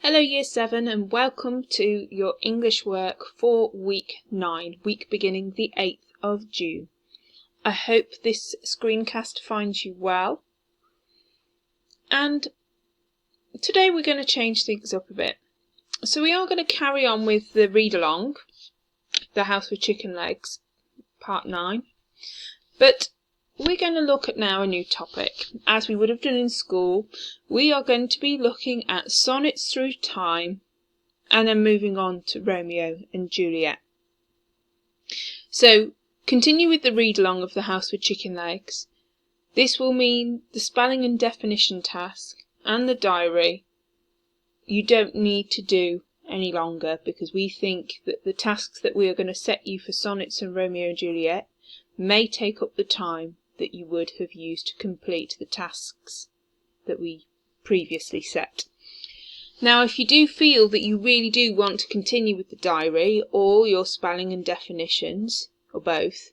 Hello Year 7 and welcome to your English work for week 9, week beginning the 8th of June. I hope this screencast finds you well. And today we're going to change things up a bit. So we are going to carry on with the read along, The House with Chicken Legs, part 9. But we're going to look at now a new topic. As we would have done in school, we are going to be looking at sonnets through time and then moving on to Romeo and Juliet. So continue with the read along of The House with Chicken Legs. This will mean the spelling and definition task and the diary you don't need to do any longer, because we think that the tasks that we are going to set you for sonnets and Romeo and Juliet may take up the time that you would have used to complete the tasks that we previously set. Now, if you do feel that you really do want to continue with the diary or your spelling and definitions, or both,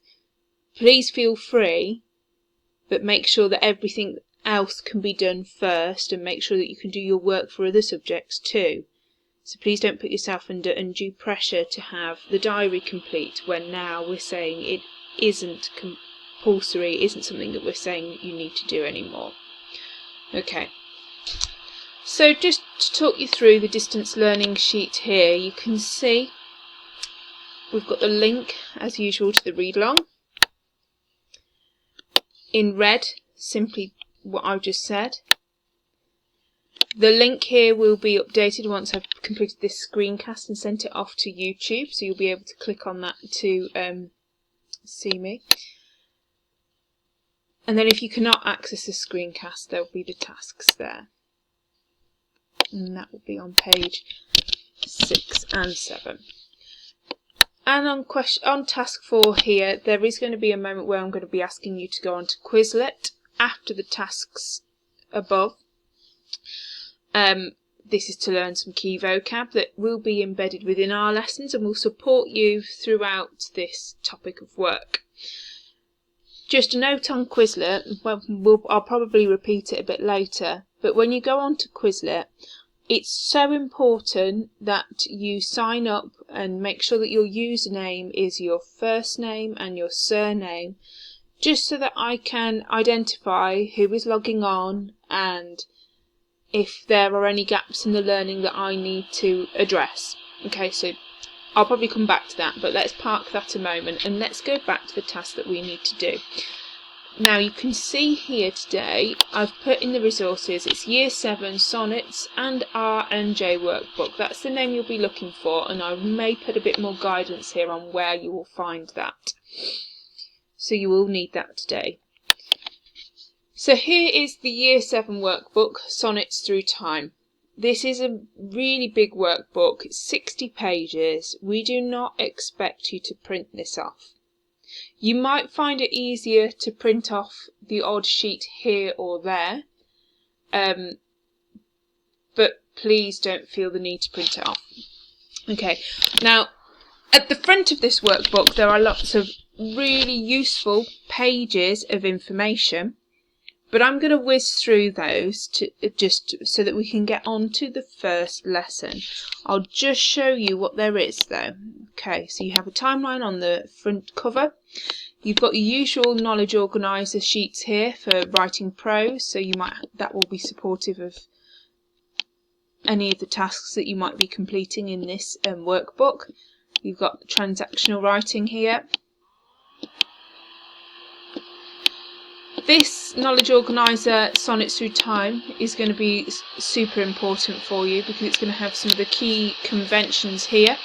please feel free, but make sure that everything else can be done first, and make sure that you can do your work for other subjects too. So please don't put yourself under undue pressure to have the diary complete when now we're saying it isn't compulsory, it isn't something that we're saying that you need to do anymore. Okay. So just to talk you through the distance learning sheet here, you can see we've got the link as usual to the read along. In red, simply what I've just said. The link here will be updated once I've completed this screencast and sent it off to YouTube, so you'll be able to click on that to see me. And then if you cannot access the screencast, there will be the tasks there. And that will be on page 6 and 7. And on task 4 here, there is going to be a moment where I'm going to be asking you to go on to Quizlet after the tasks above. This is to learn some key vocab that will be embedded within our lessons and will support you throughout this topic of work. Just a note on Quizlet, I'll probably repeat it a bit later, but when you go on to Quizlet, it's so important that you sign up and make sure that your username is your first name and your surname, just so that I can identify who is logging on and if there are any gaps in the learning that I need to address. Okay, so I'll probably come back to that, but let's park that a moment and let's go back to the task that we need to do. Now you can see here today I've put in the resources, it's Year 7 Sonnets and R&J Workbook. That's the name you'll be looking for, and I may put a bit more guidance here on where you will find that. So you will need that today. So here is the Year 7 workbook, Sonnets Through Time. This is a really big workbook, it's 60 pages. We do not expect you to print this off. You might find it easier to print off the odd sheet here or there, but please don't feel the need to print it off. Okay, now at the front of this workbook there are lots of really useful pages of information, but I'm going to whiz through those just so that we can get on to the first lesson. I'll just show you what there is though. Okay, so you have a timeline on the front cover. You've got your usual knowledge organiser sheets here for writing prose, so that will be supportive of any of the tasks that you might be completing in this workbook. You've got transactional writing here. This knowledge organiser, Sonnets Through Time, is going to be super important for you because it's going to have some of the key conventions here.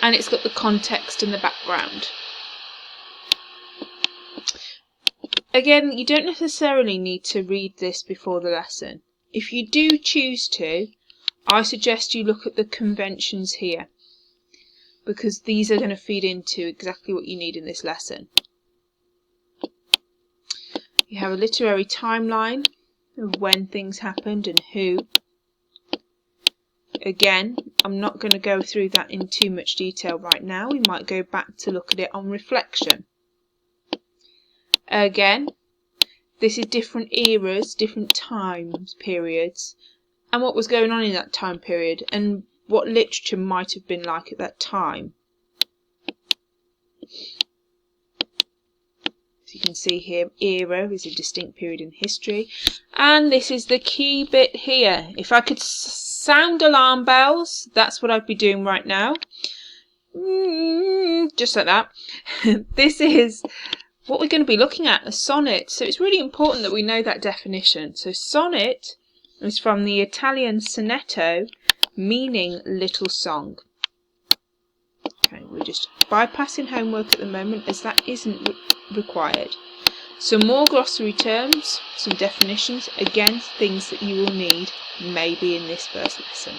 And it's got the context and the background. Again, you don't necessarily need to read this before the lesson. If you do choose to, I suggest you look at the conventions here, because these are going to feed into exactly what you need in this lesson. You have a literary timeline of when things happened and who. Again, I'm not going to go through that in too much detail right now. We might go back to look at it on reflection. Again, this is different eras, different times periods, and what was going on in that time period and what literature might have been like at that time. As you can see here, era is a distinct period in history. And this is the key bit here. If I could sound alarm bells, that's what I'd be doing right now. Just like that. This is what we're going to be looking at, a sonnet. So it's really important that we know that definition. So sonnet is from the Italian sonetto, meaning little song. Okay, we're just bypassing homework at the moment as that isn't required. Some more glossary terms, some definitions, again things that you will need maybe in this first lesson.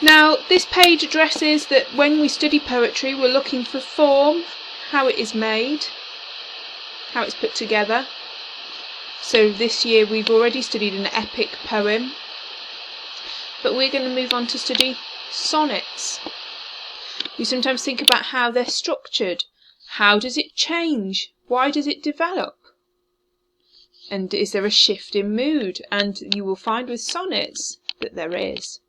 Now this page addresses that when we study poetry we're looking for form, how it is made, how it's put together. So this year we've already studied an epic poem, but we're going to move on to study sonnets. We sometimes think about how they're structured. How does it change? Why does it develop? And is there a shift in mood? And you will find with sonnets that there is.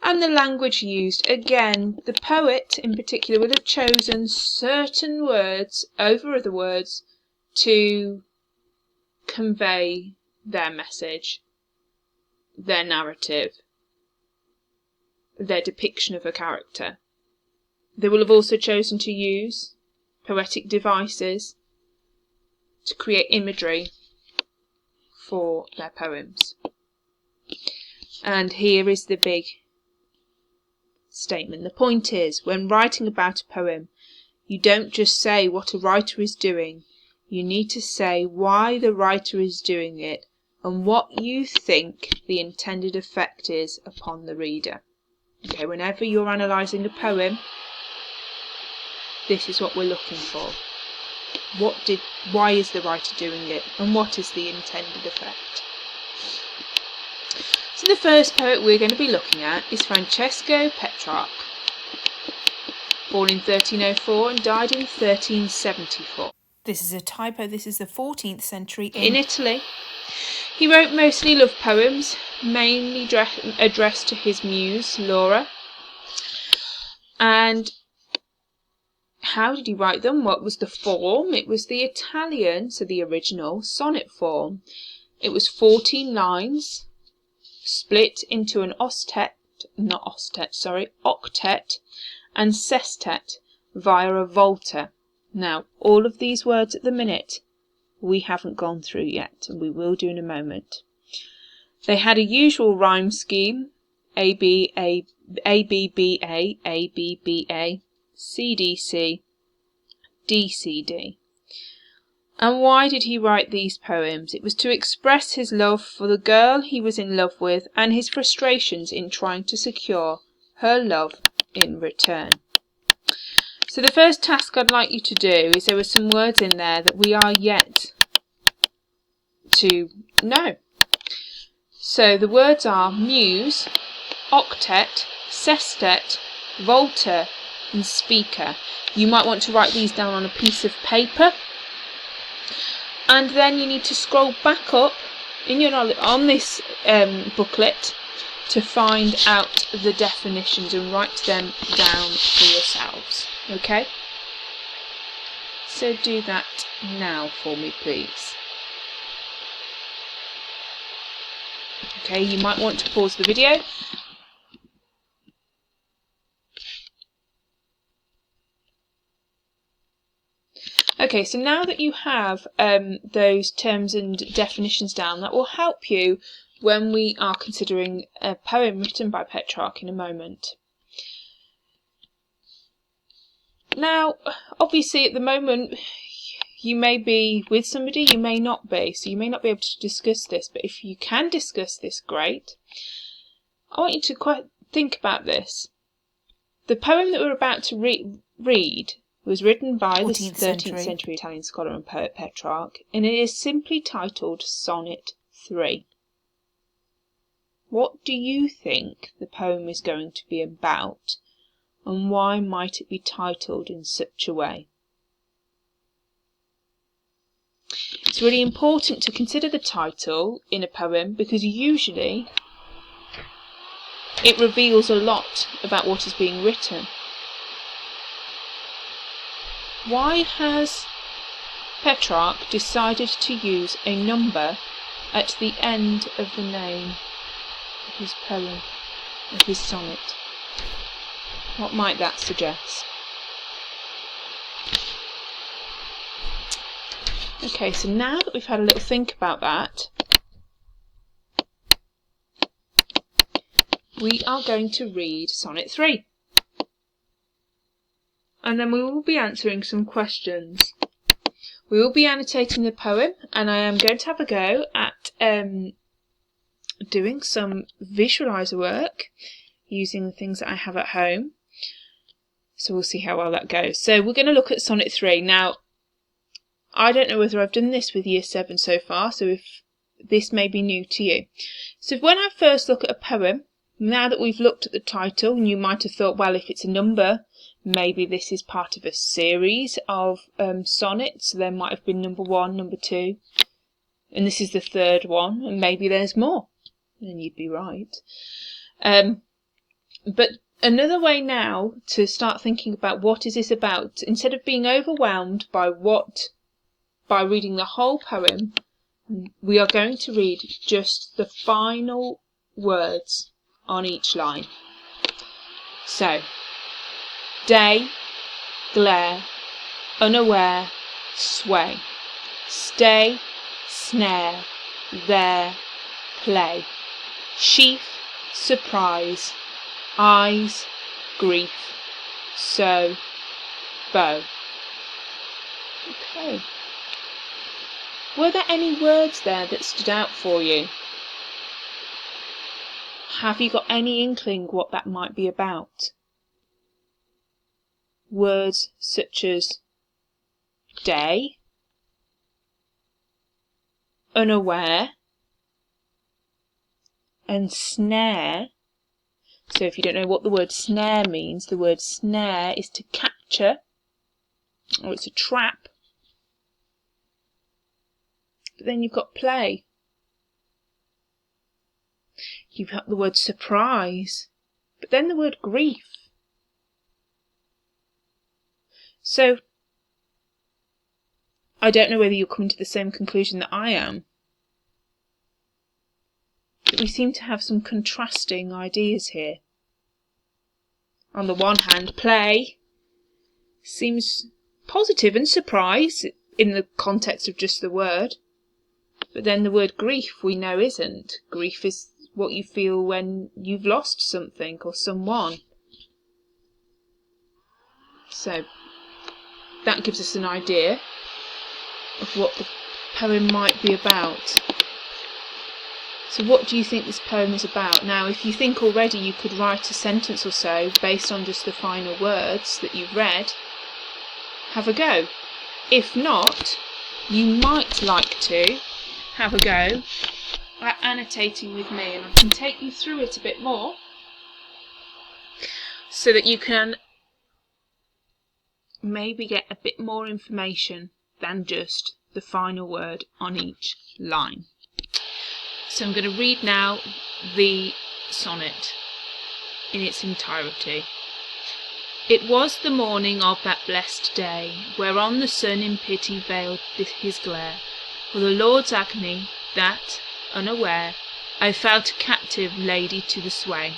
And the language used. Again, the poet in particular will have chosen certain words over other words to convey their message, their narrative, their depiction of a character. They will have also chosen to use poetic devices to create imagery for their poems. And here is the big statement. The point is, when writing about a poem, you don't just say what a writer is doing. You need to say why the writer is doing it and what you think the intended effect is upon the reader. Okay, whenever you're analysing a poem, this is what we're looking for. Why is the writer doing it, and what is the intended effect? So the first poet we're going to be looking at is Francesco Petrarch, born in 1304 and died in 1374. This is a typo. This is the 14th century in Italy. He wrote mostly love poems, mainly addressed to his muse, Laura. And how did he write them? What was the form? It was the Italian, so the original, sonnet form. It was 14 lines, split into an octet and sestet via a volta. Now, all of these words at the minute we haven't gone through yet, and we will do in a moment. They had a usual rhyme scheme, A B B A, C D C, D C D. And why did he write these poems? It was to express his love for the girl he was in love with and his frustrations in trying to secure her love in return. So the first task I'd like you to do is there were some words in there that we are yet to know. So the words are muse, octet, sestet, volta and speaker. You might want to write these down on a piece of paper, and then you need to scroll back up in your knowledge on this booklet to find out the definitions and write them down for yourselves. Okay? So do that now for me, please. Okay, you might want to pause the video. Okay, so now that you have those terms and definitions down, that will help you when we are considering a poem written by Petrarch in a moment. Now, obviously at the moment you may be with somebody, you may not be, so you may not be able to discuss this, but if you can discuss this, great. I want you to think about this. The poem that we're about to read was written by the 13th century Italian scholar and poet Petrarch, and it is simply titled Sonnet 3. What do you think the poem is going to be about, and why might it be titled in such a way? It's really important to consider the title in a poem because usually it reveals a lot about what is being written. Why has Petrarch decided to use a number at the end of the name of his poem, of his sonnet? What might that suggest? Okay, so now that we've had a little think about that, we are going to read Sonnet 3. And then we will be answering some questions. We will be annotating the poem, and I am going to have a go at doing some visualizer work using the things that I have at home. So we'll see how well that goes. So we're going to look at Sonnet 3. Now, I don't know whether I've done this with Year 7 so far, so if this may be new to you. So when I first look at a poem, now that we've looked at the title, and you might have thought, well, if it's a number, maybe this is part of a series of sonnets. So there might have been number 1, number 2, and this is the third one, and maybe there's more. And you'd be right. But another way now to start thinking about what is this about, instead of being overwhelmed by reading the whole poem, we are going to read just the final words on each line. So, day, glare, unaware, sway, stay, snare, there, play, sheaf, surprise, eyes, grief, sow, bow. Okay. Were there any words there that stood out for you? Have you got any inkling what that might be about? Words such as day, unaware, and snare. So if you don't know what the word snare means, the word snare is to capture, or it's a trap. But then you've got play. You've got the word surprise, but then the word grief. So, I don't know whether you're coming to the same conclusion that I am. But we seem to have some contrasting ideas here. On the one hand, play seems positive and surprise in the context of just the word. But then the word grief we know isn't. Grief is what you feel when you've lost something or someone. So that gives us an idea of what the poem might be about. So what do you think this poem is about? Now, if you think already you could write a sentence or so based on just the final words that you've read, have a go. If not, you might like to have a go at annotating with me, and I can take you through it a bit more so that you can maybe get a bit more information than just the final word on each line. So I'm going to read now the sonnet in its entirety. It was the morning of that blessed day, whereon the sun in pity veiled his glare, for the Lord's agony, that, unaware, I felt a captive lady to the sway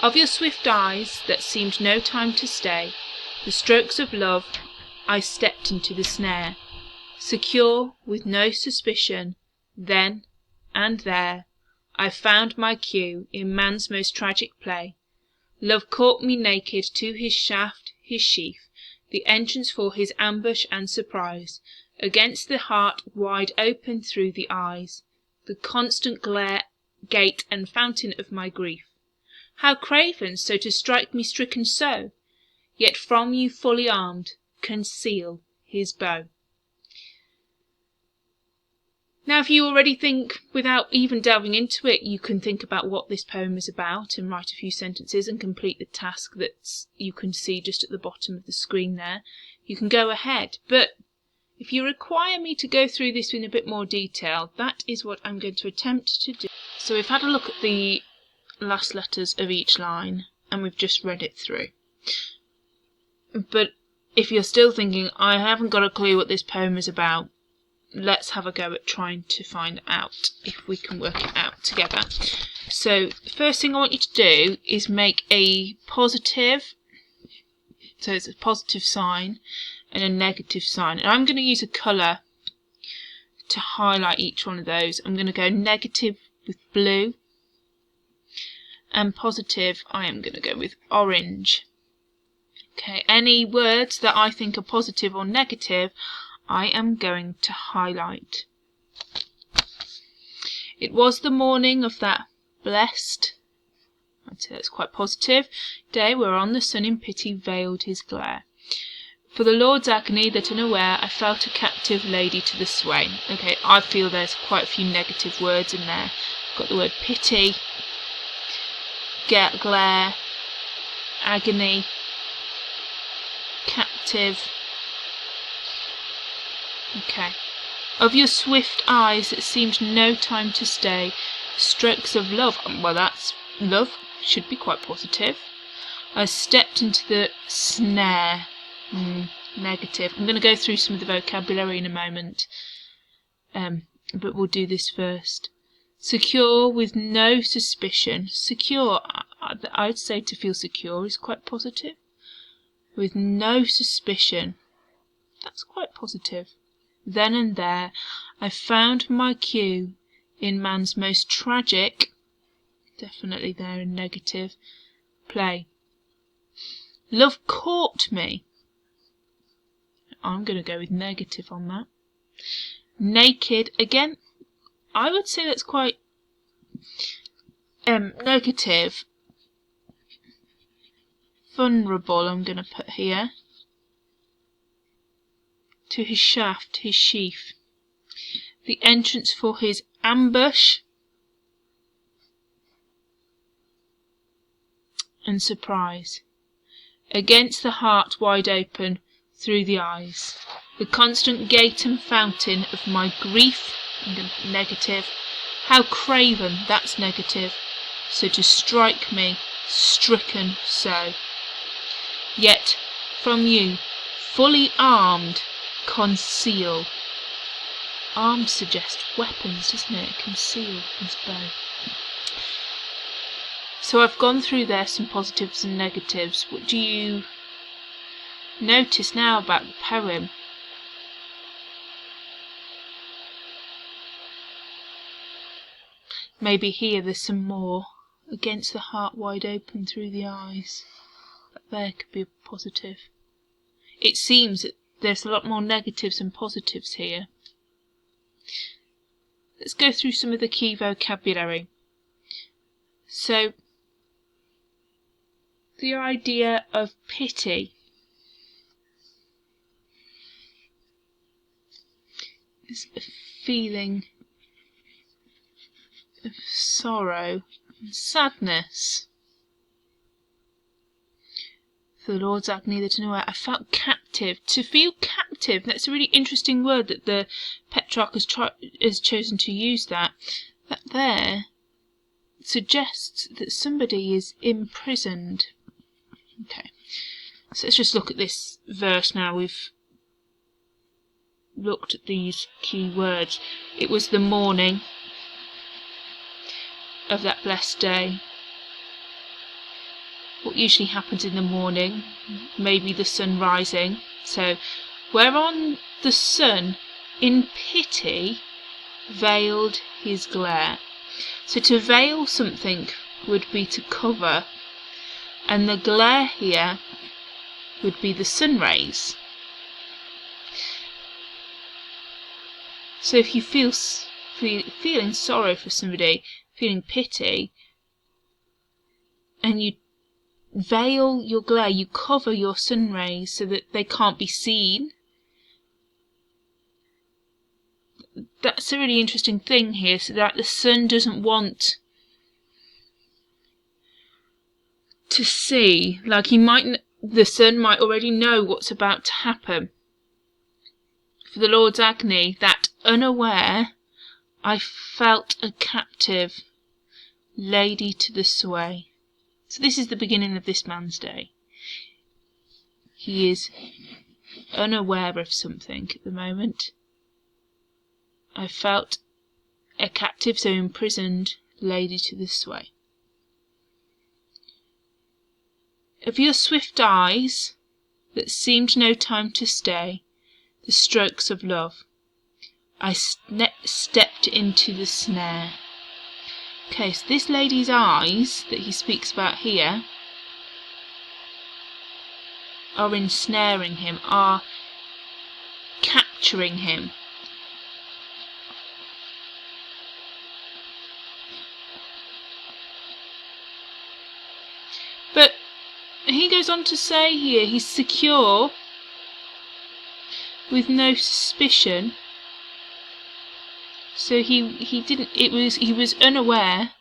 of your swift eyes, that seemed no time to stay the strokes of love. I stepped into the snare, secure, with no suspicion. Then and there I found my cue in man's most tragic play. Love caught me naked to his shaft, his sheath, the entrance for his ambush and surprise, against the heart wide open through the eyes, the constant glare, gate and fountain of my grief. How craven so to strike me stricken so, yet from you fully armed, conceal his bow. Now, if you already think, without even delving into it, you can think about what this poem is about and write a few sentences and complete the task that you can see just at the bottom of the screen there, you can go ahead. But If you require me to go through this in a bit more detail, that is what I'm going to attempt to do. So we've had a look at the last letters of each line and we've just read it through. But if you're still thinking, I haven't got a clue what this poem is about, let's have a go at trying to find out if we can work it out together. So the first thing I want you to do is make a positive, so it's a positive sign and a negative sign. And I'm going to use a colour to highlight each one of those. I'm going to go negative with blue, and positive I am going to go with orange. Okay, any words that I think are positive or negative, I am going to highlight. It was the morning of that blessed, I'd say that's quite positive, day whereon the sun in pity veiled his glare. For the Lord's agony that unaware I felt a captive lady to the swain. Okay, I feel there's quite a few negative words in there. I've got the word pity, glare, agony, captive. Okay. Of your swift eyes that seemed no time to stay, strokes of love. Well, that's love. Should be quite positive. I stepped into the snare. Negative. I'm going to go through some of the vocabulary in a moment. But we'll do this first. Secure with no suspicion. Secure, I'd say to feel secure is quite positive. With no suspicion. That's quite positive. Then and there I found my cue in man's most tragic, definitely there in negative, play. Love caught me. I'm going to go with negative on that. Naked, again, I would say that's quite negative. Vulnerable, I'm going to put here. To his shaft, his sheath. The entrance for his ambush. And surprise. Against the heart wide open, through the eyes. The constant gate and fountain of my grief, negative. How craven, that's negative. So to strike me, stricken so. Yet from you, fully armed, conceal. Arms suggest weapons, doesn't it? Conceal his bow. So I've gone through there some positives and negatives. What do you notice now about the poem? Maybe here there's some more. Against the heart wide open through the eyes. That there could be a positive. It seems that there's a lot more negatives and positives here. Let's go through some of the key vocabulary. So, the idea of pity is a feeling of sorrow and sadness. For the Lord's agony that unaware I felt captive. To feel captive, that's a really interesting word that the Petrarch has chosen to use that. That there suggests that somebody is imprisoned. Okay, so let's just look at this verse now. We've looked at these key words. It was the morning of that blessed day. What usually happens in the morning? Maybe the sun rising. So, whereon the sun in pity veiled his glare. So to veil something would be to cover, and the glare here would be the sun rays. So if you feeling sorrow for somebody, feeling pity, and you veil your glare, you cover your sun rays so that they can't be seen. That's a really interesting thing here, so that the sun doesn't want to see, like the sun might already know what's about to happen. for the Lord's agony, that unaware I felt a captive lady to the sway. So this is the beginning of this man's day. He is unaware of something at the moment. I felt a captive, so imprisoned, lady to the sway. Of your swift eyes, that seemed no time to stay the strokes of love, I stepped into the snare. Okay, so this lady's eyes that he speaks about here are ensnaring him, are capturing him. But he goes on to say here, he's secure with no suspicion. So he was unaware.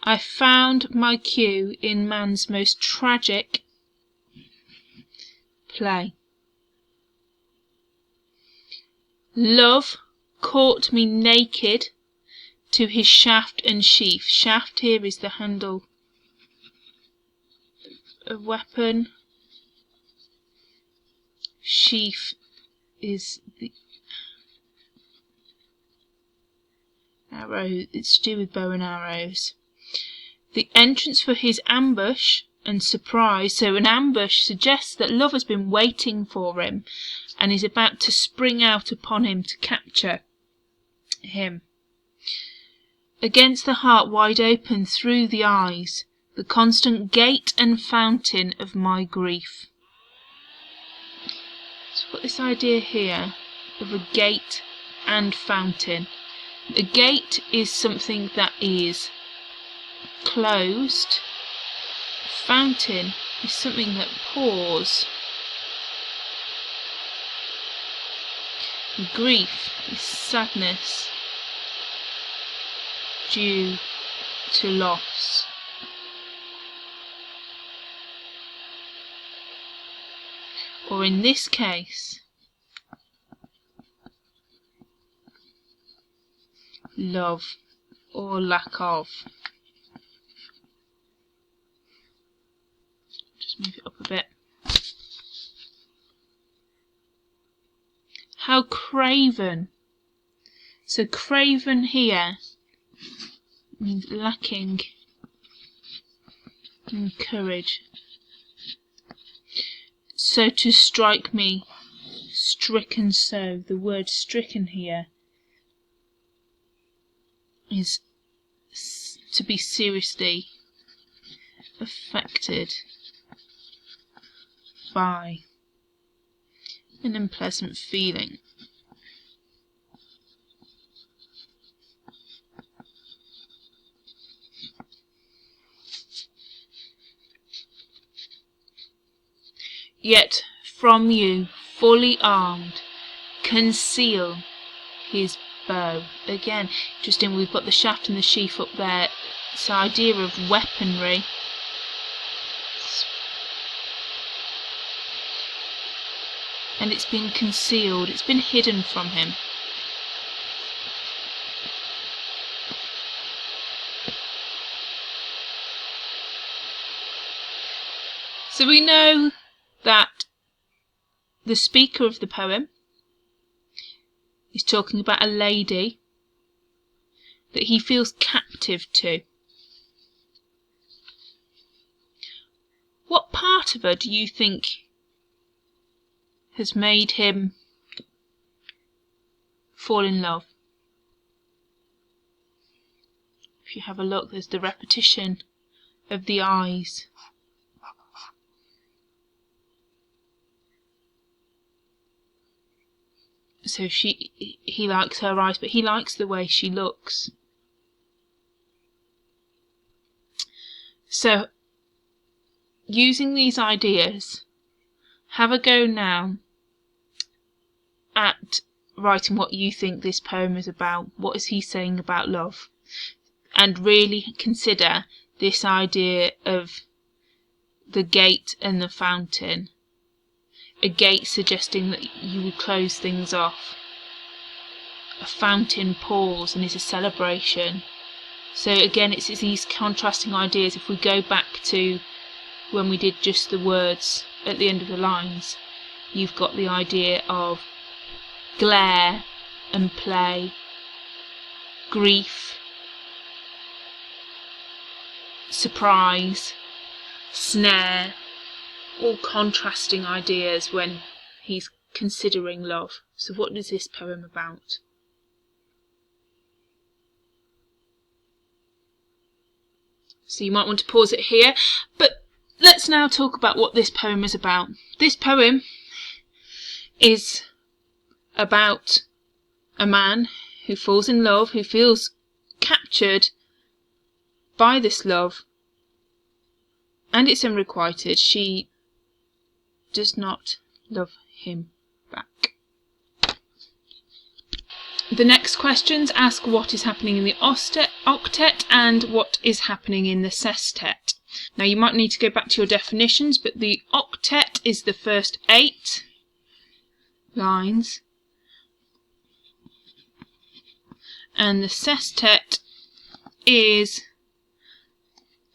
I found my cue in man's most tragic play. Love caught me naked to his shaft and sheath. Shaft here is the handle of weapon. Sheath is the arrow. It's to do with bow and arrows. The entrance for his ambush and surprise. So an ambush suggests that love has been waiting for him and is about to spring out upon him to capture him. Against the heart wide open through the eyes, the constant gate and fountain of my grief. So we've got this idea here of a gate and fountain. A gate is something that is closed. A fountain is something that pours. Grief is sadness due to loss. Or in this case, love or lack of. Just move it up a bit. How craven. So craven here means lacking in courage. So to strike me, stricken so. The word stricken here is to be seriously affected by an unpleasant feeling. Yet from you, fully armed, conceal his bow. Again, interesting, we've got the shaft and the sheath up there. This idea of weaponry. And it's been concealed, it's been hidden from him. So we know that the speaker of the poem is talking about a lady that he feels captive to. What part of her do you think has made him fall in love? If you have a look, there's the repetition of the eyes. So he likes her eyes, but he likes the way she looks. So, using these ideas, have a go now at writing what you think this poem is about. What is he saying about love? And really consider this idea of the gate and the fountain. a gate suggesting that you would close things off. A fountain pours and is a celebration. So again, it's these contrasting ideas. If we go back to when we did just the words at the end of the lines, you've got the idea of glare and play, grief, surprise, snare, all contrasting ideas when he's considering love. So what is this poem about? So you might want to pause it here, but let's now talk about what this poem is about. This poem is about a man who falls in love, who feels captured by this love, and it's unrequited. She does not love him back. The next questions ask what is happening in the octet and what is happening in the sestet. Now you might need to go back to your definitions, but the octet is the first 8 lines and the sestet is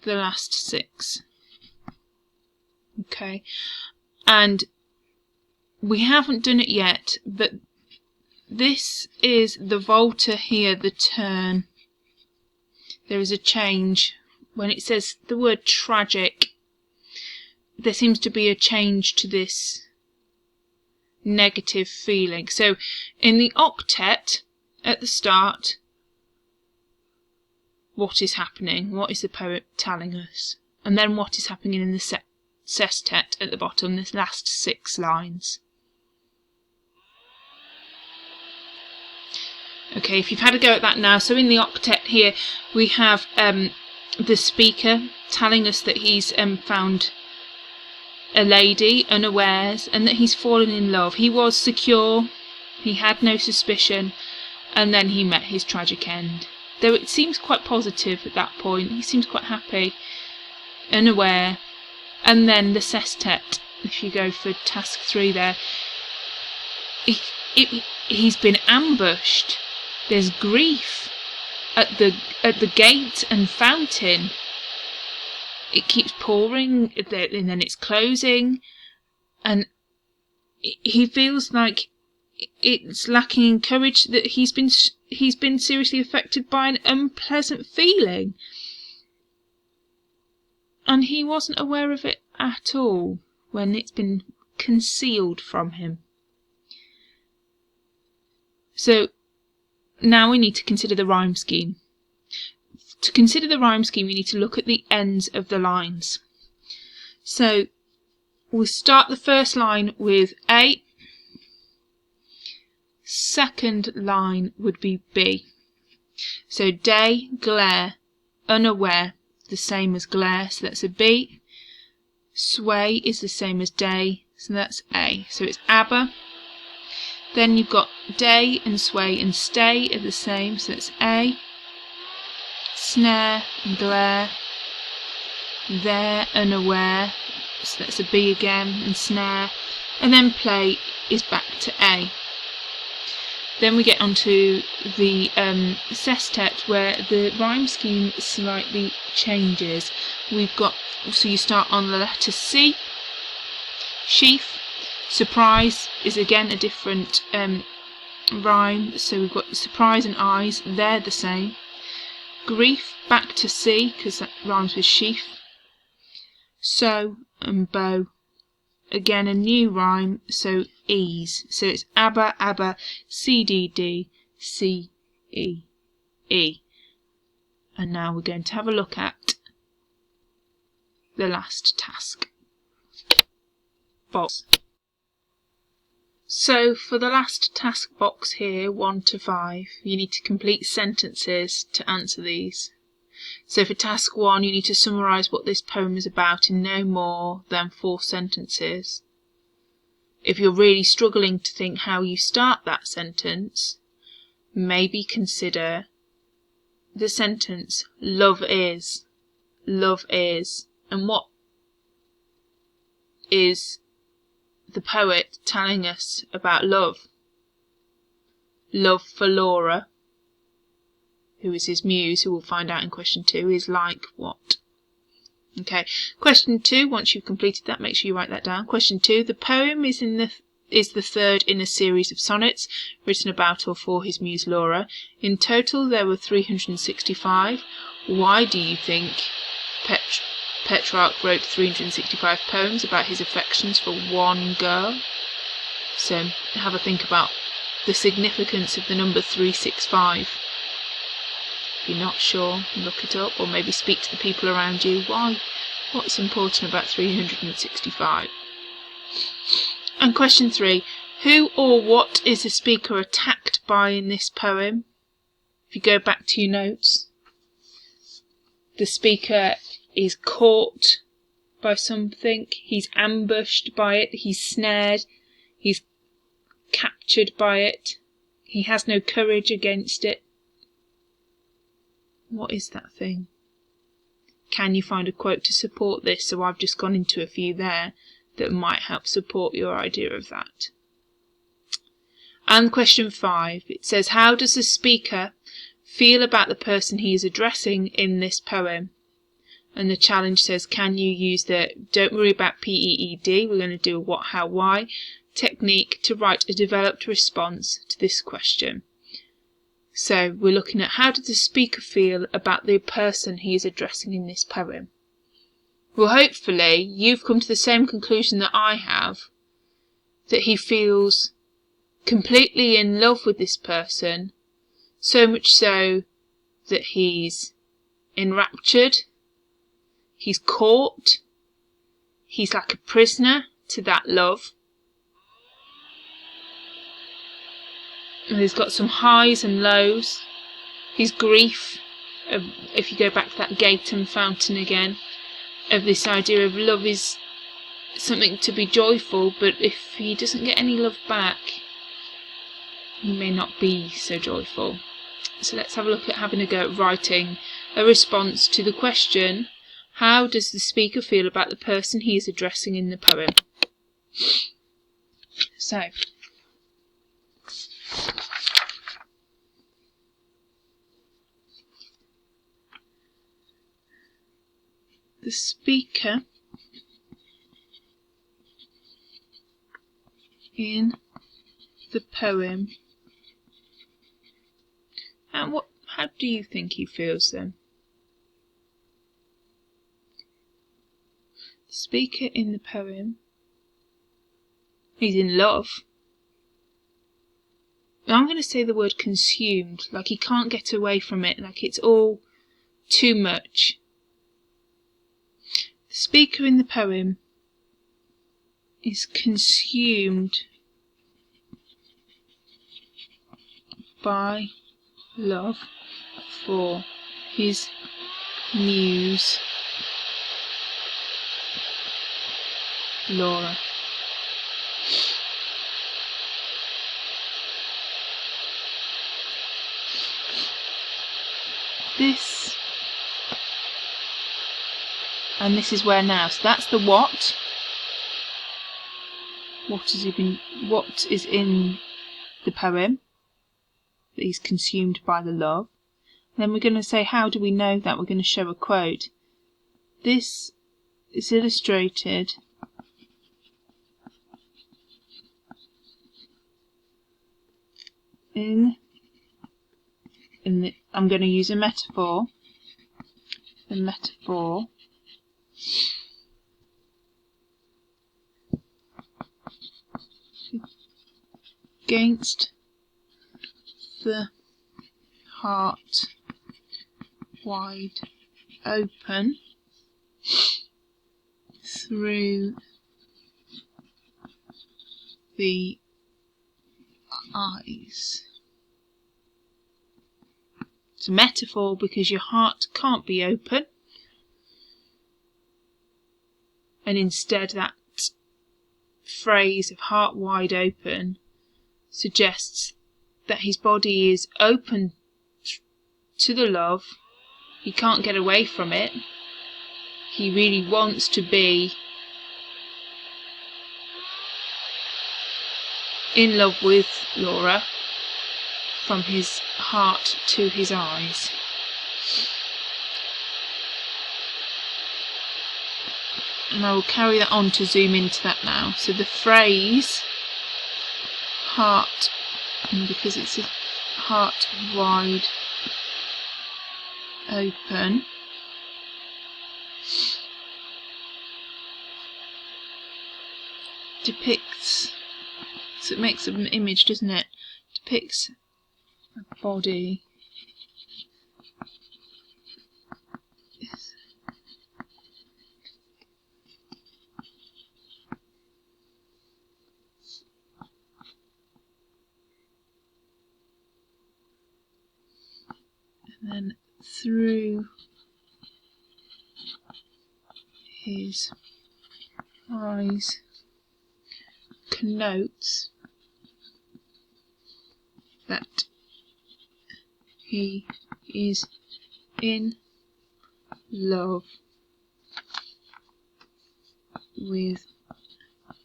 the last 6. Okay, and we haven't done it yet, but this is the volta here, the turn. There is a change. When it says the word tragic, there seems to be a change to this negative feeling. So in the octet, at the start, what is happening? What is the poet telling us? And then what is happening in the sestet at the bottom, this last 6 lines. Okay, if you've had a go at that now, so in the octet here we have the speaker telling us that he's found a lady unawares and that he's fallen in love. He was secure, he had no suspicion, and then he met his tragic end. Though it seems quite positive at that point, he seems quite happy, unaware. And then the sestet, if you go for task 3 there, he's been ambushed. There's grief at the gate and fountain. It keeps pouring, and then it's closing, and he feels like it's lacking in courage, that he's been seriously affected by an unpleasant feeling, and he wasn't aware of it at all when it's been concealed from him. So now we need to consider the rhyme scheme. To consider the rhyme scheme, we need to look at the ends of the lines. So we'll start the first line with A. Second line would be B. So day, glare, unaware, the same as glare, so that's a B. Sway is the same as day, so that's A. So it's ABBA. Then you've got day and sway and stay are the same, so that's A. Snare and glare, there, unaware, so that's a B again, and snare. And then play is back to A. Then we get onto the sestet, where the rhyme scheme slightly changes. We've got, so you start on the letter C. Sheaf. Surprise is again a different rhyme, so we've got surprise and eyes, they're the same. Grief, back to C, because that rhymes with sheaf. Sow and bow, again a new rhyme, so ease. So it's ABBA, ABBA, C, D, D, C, E, E. And now we're going to have a look at the last task box. So for the last task box here, 1 to 5, you need to complete sentences to answer these. So for task 1, you need to summarise what this poem is about in no more than 4 sentences. If you're really struggling to think how you start that sentence, maybe consider the sentence love is, and what is the poet telling us about love. Love for Laura, who is his muse, who we'll find out in question 2, is like what? Okay, question 2, once you've completed that, make sure you write that down. Question 2, the poem is the third in a series of sonnets written about or for his muse Laura. In total there were 365. Why do you think Petrarch wrote 365 poems about his affections for one girl? So have a think about the significance of the number 365. If you're not sure, look it up, or maybe speak to the people around you. Why? What's important about 365? And question 3. Who or what is the speaker attacked by in this poem? If you go back to your notes, the speaker is caught by something, he's ambushed by it, he's snared, he's captured by it, he has no courage against it. What is that thing? Can you find a quote to support this? So I've just gone into a few there that might help support your idea of that. And question 5, it says, how does the speaker feel about the person he is addressing in this poem? And the challenge says, can you use the don't worry about PEED, we're going to do a what, how, why technique to write a developed response to this question. So we're looking at how does the speaker feel about the person he is addressing in this poem. Well, hopefully you've come to the same conclusion that I have, that he feels completely in love with this person, so much so that he's enraptured, he's caught, he's like a prisoner to that love. And he's got some highs and lows. His grief, if you go back to that Gayton fountain again, of this idea of love is something to be joyful, but if he doesn't get any love back, he may not be so joyful. So let's have a look at having a go at writing a response to the question, how does the speaker feel about the person he is addressing in the poem? So, the speaker in the poem, and how do you think he feels then? The speaker in the poem, he's in love. I'm going to say the word consumed, like he can't get away from it, like it's all too much. The speaker in the poem is consumed by love for his muse, Laura. And this is where now, so that's the what. What is in the poem that he's consumed by the love. Then we're going to say, how do we know that? We're going to show a quote. This is illustrated I'm going to use a metaphor. The metaphor against the heart wide open through the eyes. It's a metaphor because your heart can't be open, and instead that phrase of heart wide open suggests that his body is open to the love. He can't get away from it. He really wants to be in love with Laura from his heart to his eyes. And I will carry that on to zoom into that now. So the phrase heart, and because it's a heart wide open, depicts, so it makes an image, doesn't it? Depicts a body and then through his eyes connotes that he is in love with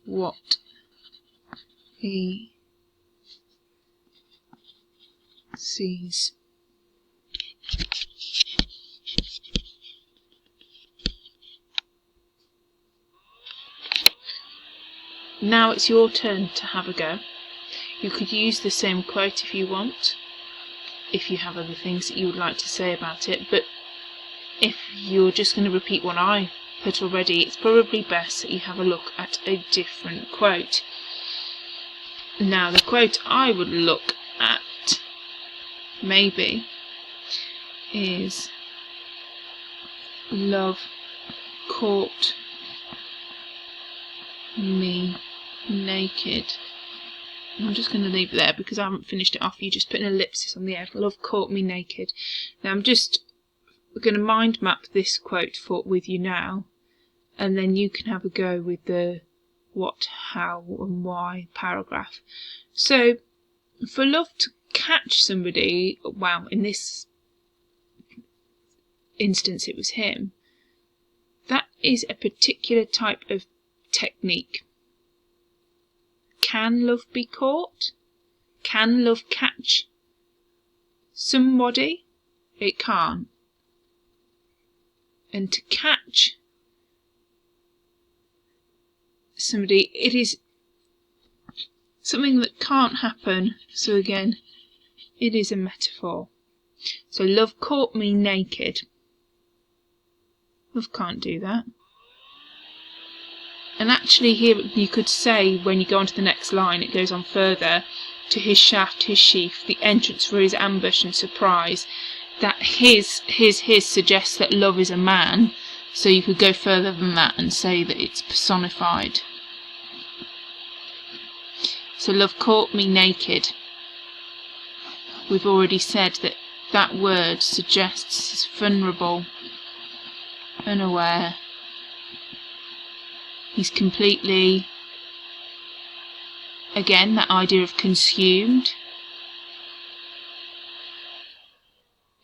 what he sees. Now it's your turn to have a go. You could use the same quote if you want, if you have other things that you would like to say about it, but if you're just going to repeat what I put already, it's probably best that you have a look at a different quote. Now the quote I would look at maybe is "Love caught me naked." I'm just going to leave it there because I haven't finished it off. You just put an ellipsis on the end. "Love caught me naked." Now I'm just going to mind map this quote with you now, and then you can have a go with the what, how and why paragraph. So for love to catch somebody, well, in this instance it was him, that is a particular type of technique. Can love be caught? Can love catch somebody? It can't. And to catch somebody, it is something that can't happen. So again, it is a metaphor. So love caught me naked. Love can't do that. And actually here you could say, when you go on to the next line, it goes on further, "To his shaft, his sheath, the entrance for his ambush and surprise," that his suggests that love is a man, so you could go further than that and say that it's personified. So love caught me naked. We've already said that that word suggests he's vulnerable, unaware. He's completely, again, that idea of consumed.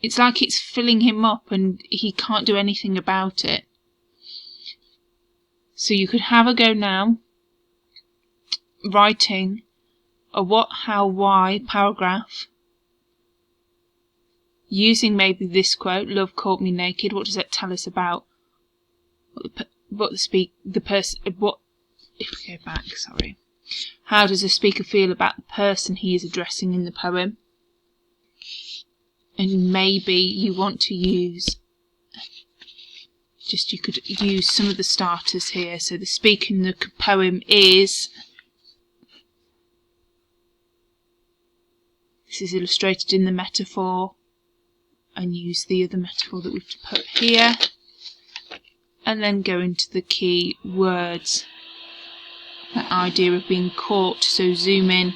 It's like it's filling him up and he can't do anything about it. So you could have a go now, writing a what, how, why paragraph, using maybe this quote, "Love caught me naked." What does that tell us about if we go back, sorry. How does the speaker feel about the person he is addressing in the poem? And maybe you want to use, you could use some of the starters here. So the speaker in the poem is, this is illustrated in the metaphor, and use the other metaphor that we've put here, and then go into the key words, that idea of being caught. So zoom in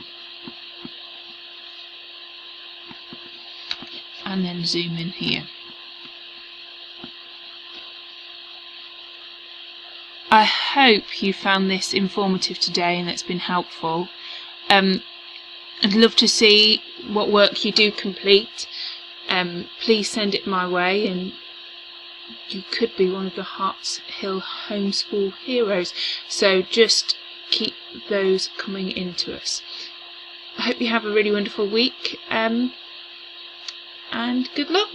and then zoom in here. I hope you found this informative today and it's been helpful. I'd love to see what work you do complete. Please send it my way, and you could be one of the Harts Hill Homeschool heroes. So just keep those coming into us. I hope you have a really wonderful week, and good luck.